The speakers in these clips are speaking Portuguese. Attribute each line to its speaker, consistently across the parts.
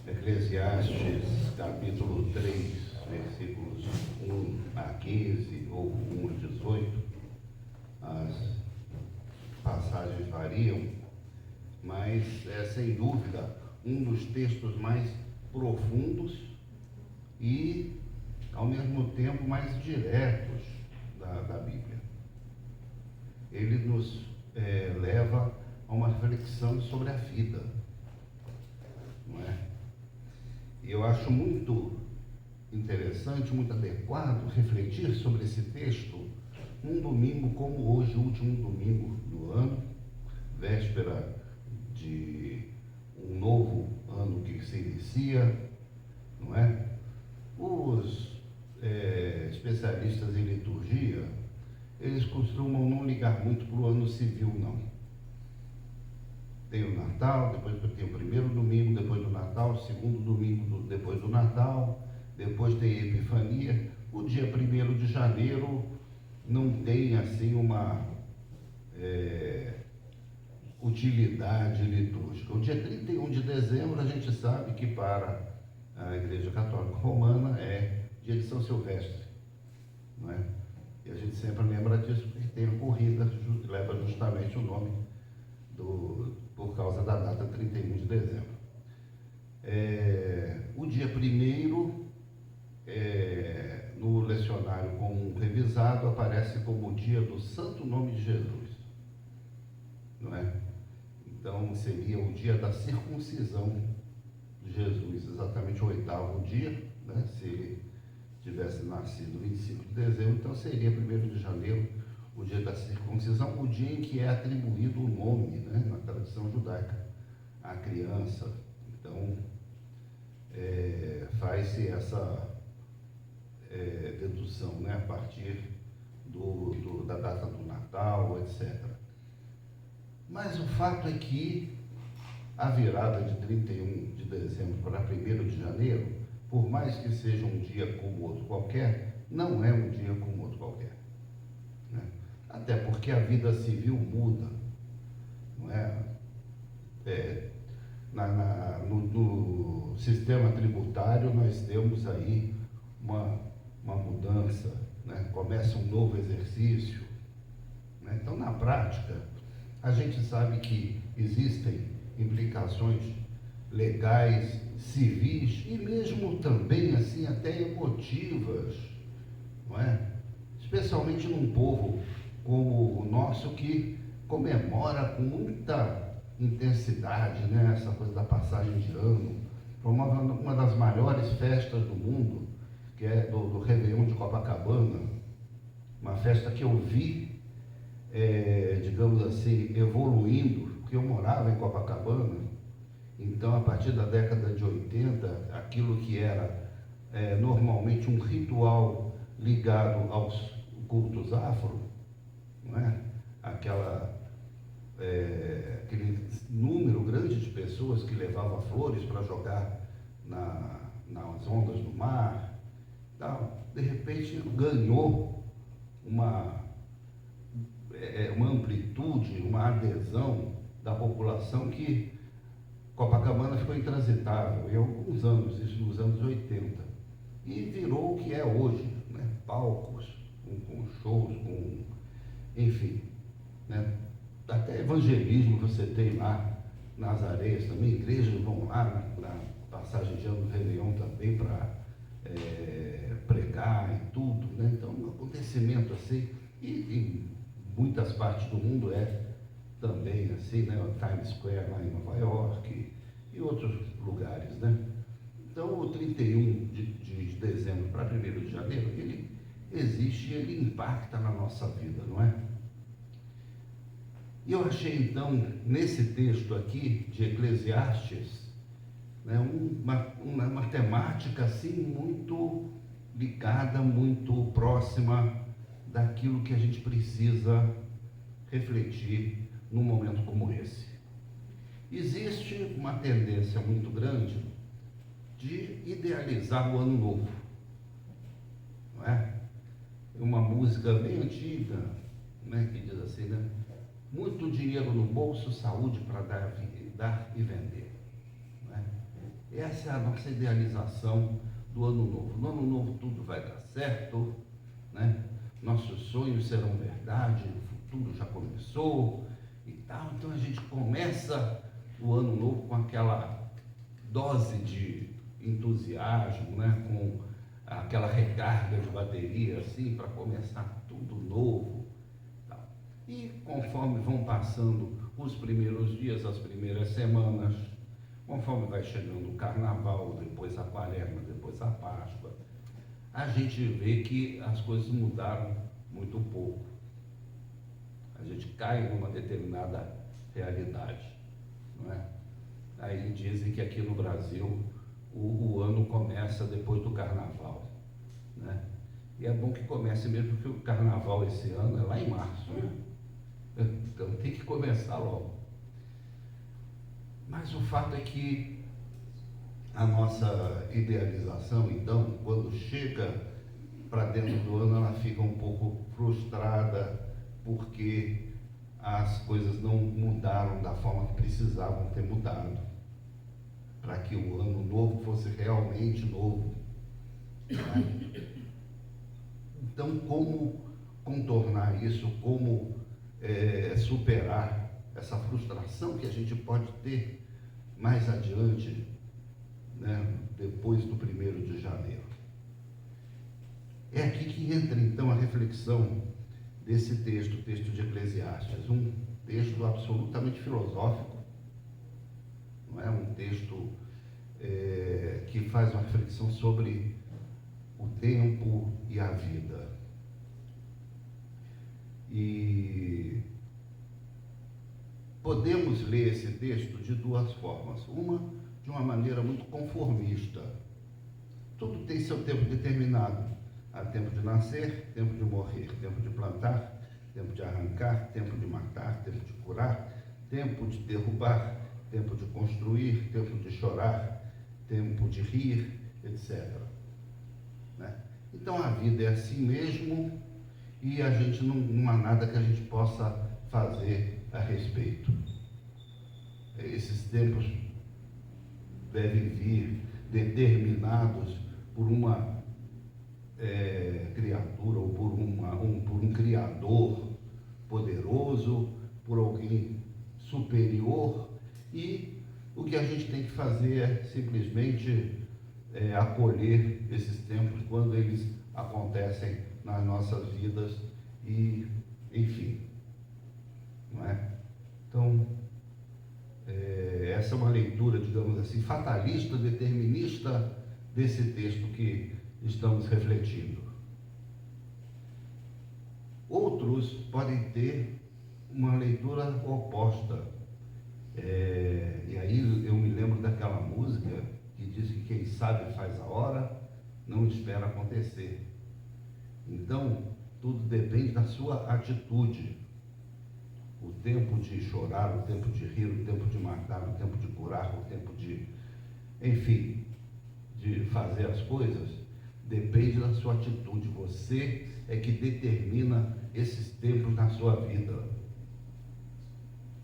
Speaker 1: Eclesiastes, capítulo 3, versículos 1 a 15 ou 1 a 18, as passagens variam, mas é sem dúvida um dos textos mais profundos e, ao mesmo tempo, mais diretos da Bíblia. Ele nos leva a uma reflexão sobre a vida, não é? E eu acho muito interessante, muito adequado refletir sobre esse texto num domingo como hoje, o último domingo do ano, véspera de um novo ano que se inicia, não é? Os especialistas em liturgia, eles costumam não ligar muito para o ano civil, não. Tem o Natal, depois tem o primeiro domingo depois do Natal, o segundo domingo depois do Natal, depois tem a Epifania. O dia 1º de janeiro não tem assim uma utilidade litúrgica. O dia 31 de dezembro a gente sabe que para a Igreja Católica Romana é dia de São Silvestre, não é? E a gente sempre lembra disso porque tem a corrida que leva justamente o nome por causa da data 31 de dezembro. O dia 1º, no lecionário comum revisado, aparece como o dia do Santo Nome de Jesus, não é? Então seria o dia da circuncisão de Jesus, exatamente o 8º dia, né? Se ele tivesse nascido 25 de dezembro, então seria 1º de janeiro, o dia da circuncisão, o dia em que é atribuído o nome, né, na tradição judaica, à criança. Então, faz-se essa dedução, né, a partir da data do Natal, etc. Mas o fato é que a virada de 31 de dezembro para 1º de janeiro, por mais que seja um dia como outro qualquer, não é um dia como outro qualquer, né? Até porque a vida civil muda, não é? No sistema tributário nós temos aí uma mudança, né? Começa um novo exercício, né? Então, na prática, a gente sabe que existem implicações legais, civis e mesmo também assim até emotivas, não é? Especialmente num povo como o nosso, que comemora com muita intensidade, né, essa coisa da passagem de ano, promove uma das maiores festas do mundo, que é do Réveillon de Copacabana, uma festa que eu vi, digamos assim, evoluindo, porque eu morava em Copacabana. Então, a partir da década de 80, aquilo que era normalmente um ritual ligado aos cultos afro, não é? Aquele número grande de pessoas que levava flores para jogar nas ondas do mar, tal, de repente ganhou uma amplitude, uma adesão da população que Copacabana ficou intransitável em alguns anos, isso nos anos 80, e virou o que é hoje, né? Palcos, com shows, enfim, né? Até evangelismo você tem lá nas areias também, igrejas vão lá na passagem de ano do Réveillon também para pregar e tudo, né? Então, um acontecimento assim, e em muitas partes do mundo também assim, né? O Times Square lá em Nova York e outros lugares, né? Então, o 31 de dezembro para 1º de janeiro, ele existe, ele impacta na nossa vida, não é? E eu achei, então, nesse texto aqui de Eclesiastes, né, uma temática assim muito ligada, muito próxima daquilo que a gente precisa refletir num momento como esse. Existe uma tendência muito grande de idealizar o ano novo, não é? Uma música bem antiga, né, que diz assim, né? Muito dinheiro no bolso, saúde para dar e vender, não é? Essa é a nossa idealização do ano novo. No ano novo tudo vai dar certo, né? Nossos sonhos serão verdade, o futuro já começou e tal. Então a gente começa o ano novo com aquela dose de entusiasmo, né? Com aquela recarga de bateria assim para começar tudo novo. Tal. E conforme vão passando os primeiros dias, as primeiras semanas, conforme vai chegando o carnaval, depois a quaresma, depois a Páscoa, a gente vê que as coisas mudaram muito pouco. A gente cai numa determinada realidade, não é? Aí dizem que aqui no Brasil o ano começa depois do carnaval, né? E é bom que comece mesmo, porque o carnaval esse ano é lá em março, né? Então tem que começar logo. Mas o fato é que a nossa idealização, então, quando chega para dentro do ano, ela fica um pouco frustrada, porque as coisas não mudaram da forma que precisavam ter mudado, para que o ano novo fosse realmente novo. Né? Então, como contornar isso, como superar essa frustração que a gente pode ter mais adiante, né, depois do 1º de janeiro. É aqui que entra então a reflexão desse texto, o texto de Eclesiastes, um texto absolutamente filosófico, não é? Um texto que faz uma reflexão sobre o tempo e a vida. E podemos ler esse texto de duas formas. Uma, de uma maneira muito conformista. Tudo tem seu tempo determinado. Há tempo de nascer, tempo de morrer, tempo de plantar, tempo de arrancar, tempo de matar, tempo de curar, tempo de derrubar, tempo de construir, tempo de chorar, tempo de rir, etc. Né? Então a vida é assim mesmo e a gente não há nada que a gente possa fazer a respeito. Esses tempos devem vir determinados por uma criatura ou por um criador poderoso, por alguém superior, e o que a gente tem que fazer é simplesmente acolher esses tempos quando eles acontecem nas nossas vidas e, enfim, não é? Então, essa é uma leitura, digamos assim, fatalista, determinista desse texto que estamos refletindo. Outros podem ter uma leitura oposta. E aí eu me lembro daquela música que diz que quem sabe faz a hora, não espera acontecer. Então, tudo depende da sua atitude. O tempo de chorar, o tempo de rir, o tempo de matar, o tempo de curar, o tempo de, enfim, de fazer as coisas, depende da sua atitude. Você é que determina esses tempos na sua vida.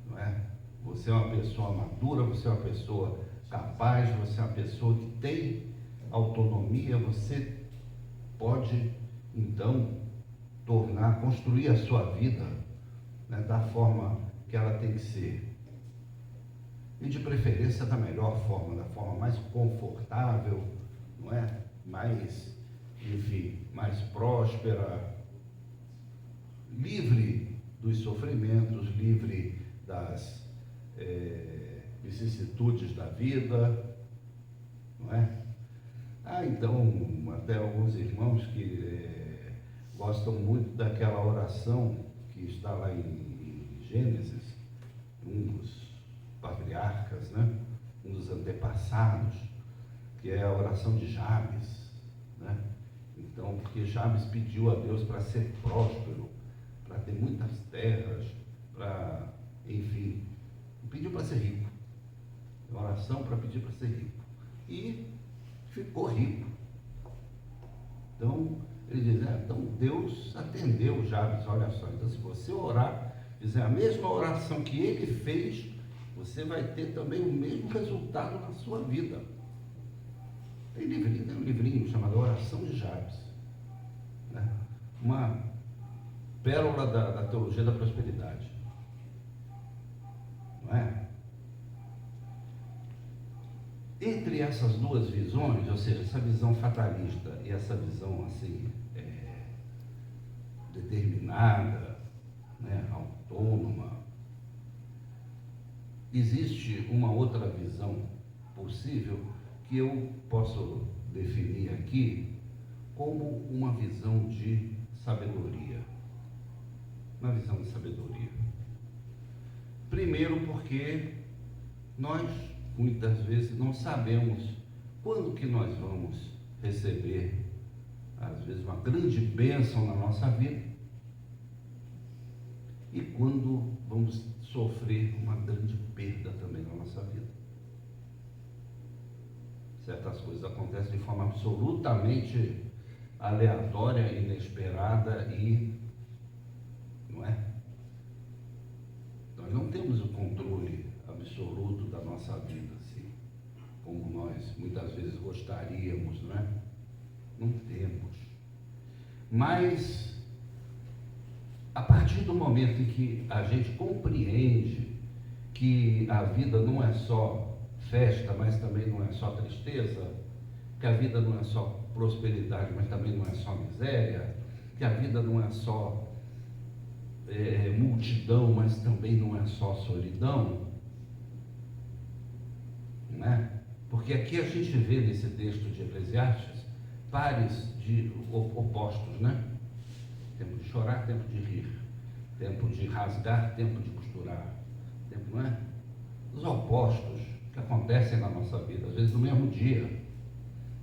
Speaker 1: Não é? Você é uma pessoa madura, você é uma pessoa capaz, você é uma pessoa que tem autonomia, você pode, então, construir a sua vida, né, da forma que ela tem que ser. E de preferência da melhor forma, da forma mais confortável, não é? Mais, enfim, mais próspera, livre dos sofrimentos, livre das vicissitudes da vida, não é? Então, até alguns irmãos que gostam muito daquela oração que está lá em Gênesis, um dos patriarcas, né? Um dos antepassados, que é a oração de Jabes, né? Então, porque Jabes pediu a Deus para ser próspero, para ter muitas terras, para, enfim, pediu para ser rico. Oração para pedir para ser rico. E ficou rico. Então, ele diz, então Deus atendeu Jabes, olha só. Então, se você orar, dizer a mesma oração que ele fez, você vai ter também o mesmo resultado na sua vida. Tem um livrinho chamado Oração de Jabes, né? Uma pérola da teologia da prosperidade, não é? Entre essas duas visões, ou seja, essa visão fatalista e essa visão assim, determinada, né, autônoma, existe uma outra visão possível que eu posso definir aqui como uma visão de sabedoria. Uma visão de sabedoria. Primeiro porque nós, muitas vezes, não sabemos quando que nós vamos receber, às vezes, uma grande bênção na nossa vida e quando vamos sofrer uma grande perda também na nossa vida. Certas coisas acontecem de forma absolutamente aleatória, inesperada e, não é? Nós não temos o controle absoluto da nossa vida, assim, como nós muitas vezes gostaríamos, não é? Não temos. Mas, a partir do momento em que a gente compreende que a vida não é só festa, mas também não é só tristeza, que a vida não é só prosperidade, mas também não é só miséria, que a vida não é só multidão, mas também não é só solidão, né? Porque aqui a gente vê nesse texto de Eclesiastes pares de opostos, né? Tempo de chorar, tempo de rir, tempo de rasgar, tempo de costurar, tempo, não é? Os opostos que acontecem na nossa vida, às vezes no mesmo dia.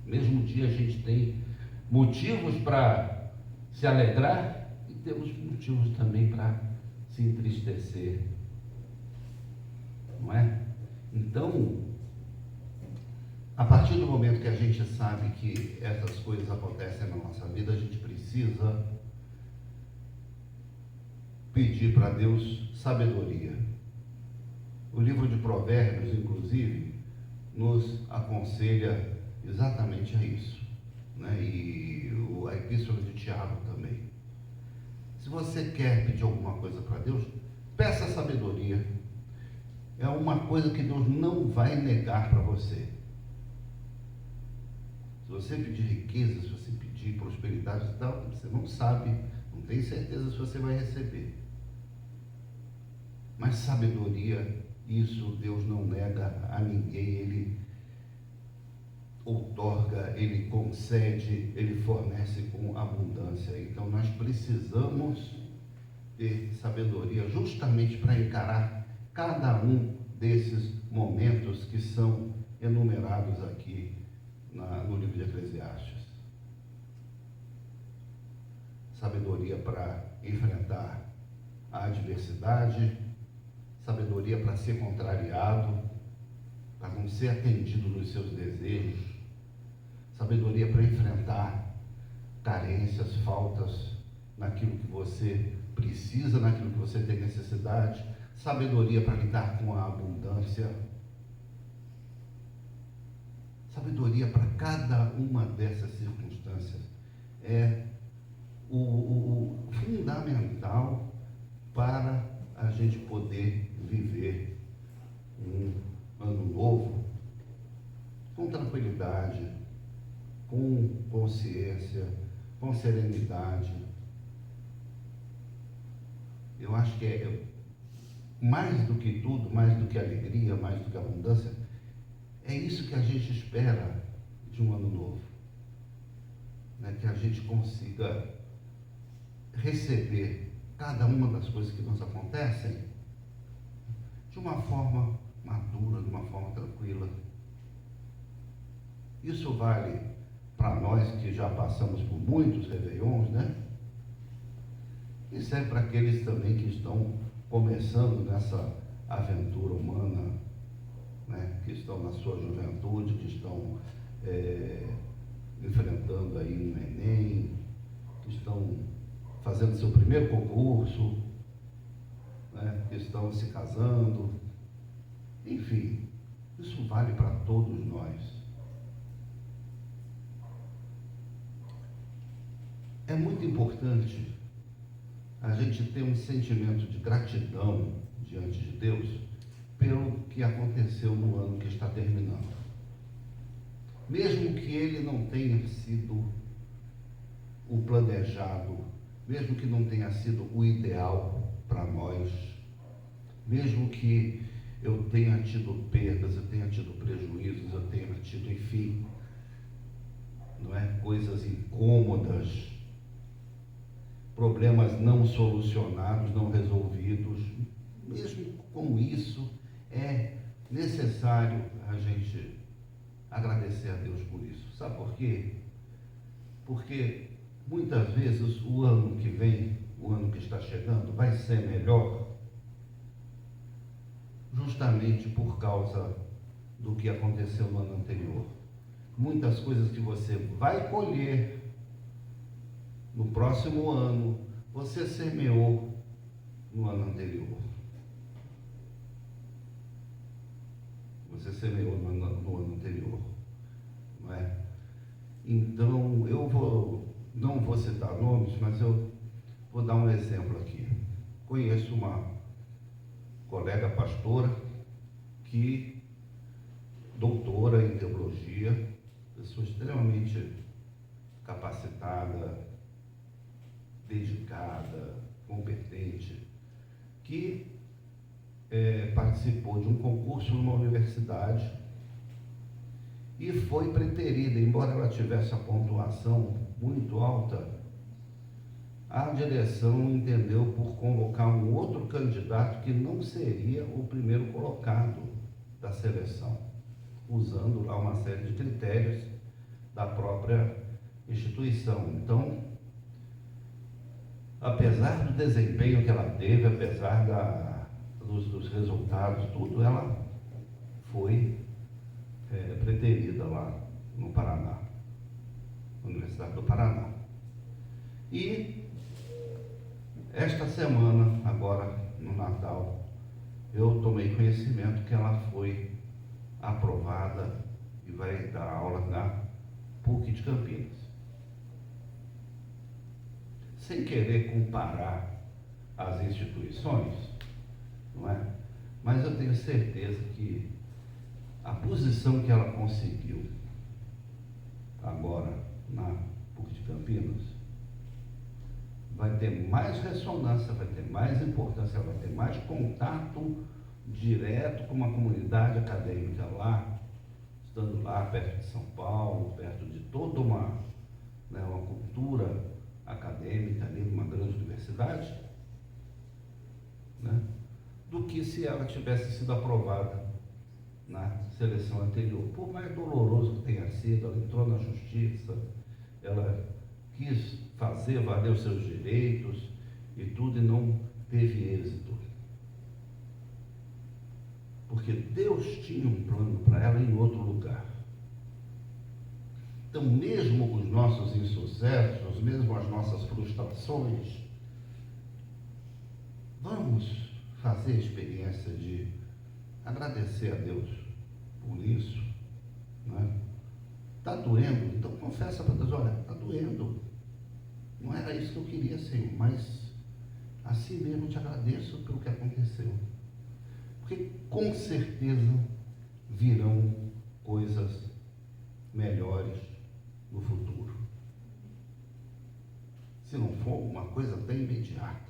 Speaker 1: No mesmo dia a gente tem motivos para se alegrar e temos motivos também para se entristecer, não é? Então, a partir do momento que a gente sabe que essas coisas acontecem na nossa vida, a gente precisa pedir para Deus sabedoria. O livro de Provérbios, inclusive, nos aconselha exatamente a isso, né? E a Epístola de Tiago também. Se você quer pedir alguma coisa para Deus, peça sabedoria. É uma coisa que Deus não vai negar para você. Se você pedir riqueza, se você pedir prosperidade e tal, você não sabe, não tem certeza se você vai receber. Mas sabedoria, isso Deus não nega a ninguém. Ele outorga, Ele concede, Ele fornece com abundância. Então nós precisamos ter sabedoria justamente para encarar cada um desses momentos que são enumerados aqui no livro de Eclesiastes. Sabedoria para enfrentar a adversidade, sabedoria para ser contrariado, para não ser atendido nos seus desejos, sabedoria para enfrentar carências, faltas naquilo que você precisa, naquilo que você tem necessidade, sabedoria para lidar com a abundância, sabedoria para cada uma dessas circunstâncias é o fundamental para a gente poder viver um ano novo com tranquilidade, com consciência, com serenidade. Eu acho que é mais do que tudo, mais do que alegria, mais do que abundância, é isso que a gente espera de um ano novo, né? Que a gente consiga receber cada uma das coisas que nos acontecem de uma forma madura, de uma forma tranquila. Isso vale para nós que já passamos por muitos réveillons, né? E serve para aqueles também que estão começando nessa aventura humana, né? Que estão na sua juventude, que estão enfrentando aí um Enem, que estão fazendo seu primeiro concurso, né? Que estão se casando. Enfim, isso vale para todos nós. é muito importante a gente ter um sentimento de gratidão diante de Deus pelo que aconteceu no ano que está terminando. Mesmo que ele não tenha sido o planejado, mesmo que não tenha sido o ideal para nós, mesmo que eu tenha tido perdas, eu tenha tido prejuízos, eu tenha tido, enfim, não é? Coisas incômodas, problemas não solucionados, não resolvidos. Mesmo com isso, é necessário a gente agradecer a Deus por isso. Sabe por quê? Porque muitas vezes o ano que vem, o ano que está chegando, vai ser melhor justamente por causa do que aconteceu no ano anterior. Muitas coisas que você vai colher no próximo ano, você semeou no ano anterior. Você semeou no ano anterior, não é? Então, não vou citar nomes, mas eu vou dar um exemplo aqui. Conheço uma colega pastora que, doutora em teologia, pessoa extremamente capacitada, dedicada, competente, que participou de um concurso numa universidade e foi preterida, embora ela tivesse a pontuação muito alta, a direção entendeu por convocar um outro candidato que não seria o primeiro colocado da seleção, usando lá uma série de critérios da própria instituição. Então, apesar do desempenho que ela teve, apesar dos resultados, tudo, ela foi preterida lá no Paraná, na Universidade do Paraná. E esta semana, agora no Natal, eu tomei conhecimento que ela foi aprovada e vai dar aula na PUC de Campinas. Sem querer comparar as instituições, não é? Mas eu tenho certeza que a posição que ela conseguiu agora na PUC de Campinas vai ter mais ressonância, vai ter mais importância, vai ter mais contato direto com uma comunidade acadêmica lá, estando lá perto de São Paulo, perto de toda uma cultura acadêmica ali numa grande universidade, né, do que se ela tivesse sido aprovada na seleção anterior. Por mais doloroso que tenha sido, ela entrou na justiça, ela quis fazer valer os seus direitos e tudo, e não teve êxito. Porque Deus tinha um plano para ela em outro lugar. Então, mesmo os nossos insucessos, mesmo as nossas frustrações, vamos fazer a experiência de agradecer a Deus por isso, né? Está doendo? Então confessa para Deus, olha, está doendo. Não era isso que eu queria, Senhor, mas assim mesmo te agradeço pelo que aconteceu. Porque com certeza virão coisas melhores no futuro. Se não for uma coisa bem imediata.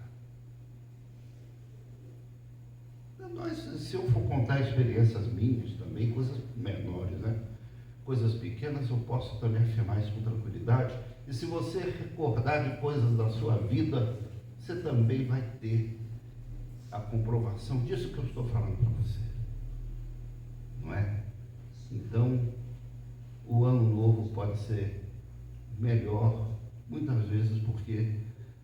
Speaker 1: Se eu for contar experiências minhas também, coisas menores, né? Coisas pequenas, eu posso também afirmar isso com tranquilidade. E se você recordar de coisas da sua vida, você também vai ter a comprovação disso que eu estou falando para você. Não é? Então, o ano novo pode ser melhor, muitas vezes, porque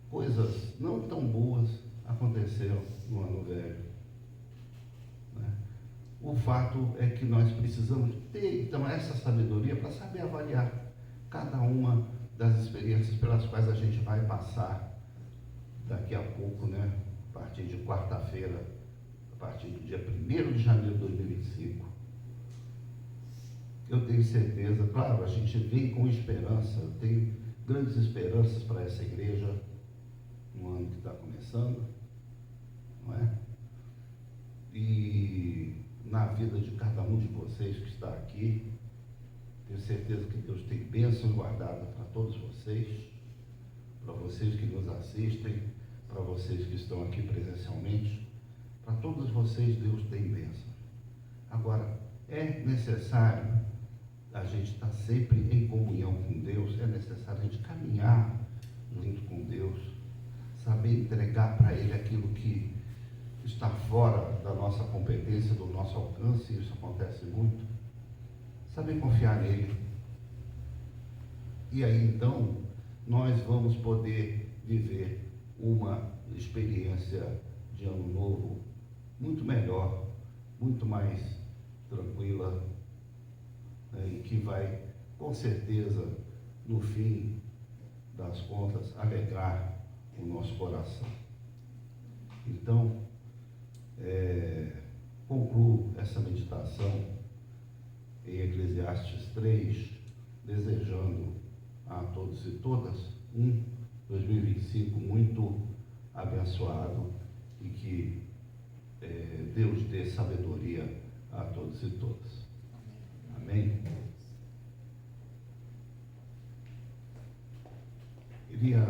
Speaker 1: coisas não tão boas aconteceram no ano velho. O fato é que nós precisamos ter, então, essa sabedoria para saber avaliar cada uma das experiências pelas quais a gente vai passar daqui a pouco, né? A partir de quarta-feira, a partir do dia 1º de janeiro de 2025. Eu tenho certeza, claro, a gente vem com esperança, eu tenho grandes esperanças para essa igreja no ano que está começando, não é? E na vida de cada um de vocês que está aqui, tenho certeza que Deus tem bênçãos guardadas para todos vocês, para vocês que nos assistem, para vocês que estão aqui presencialmente, para todos vocês Deus tem bênção. Agora, é necessário a gente estar sempre em comunhão com Deus, é necessário a gente caminhar junto com Deus, saber entregar para Ele aquilo que está fora da nossa competência, do nosso alcance, isso acontece muito, saber confiar nele. E aí então, nós vamos poder viver uma experiência de ano novo muito melhor, muito mais tranquila, né, e que vai, com certeza, no fim das contas, alegrar o nosso coração. Então, concluo essa meditação em Eclesiastes 3, desejando a todos e todas um 2025 muito abençoado e que Deus dê sabedoria a todos e todas. Amém? Queria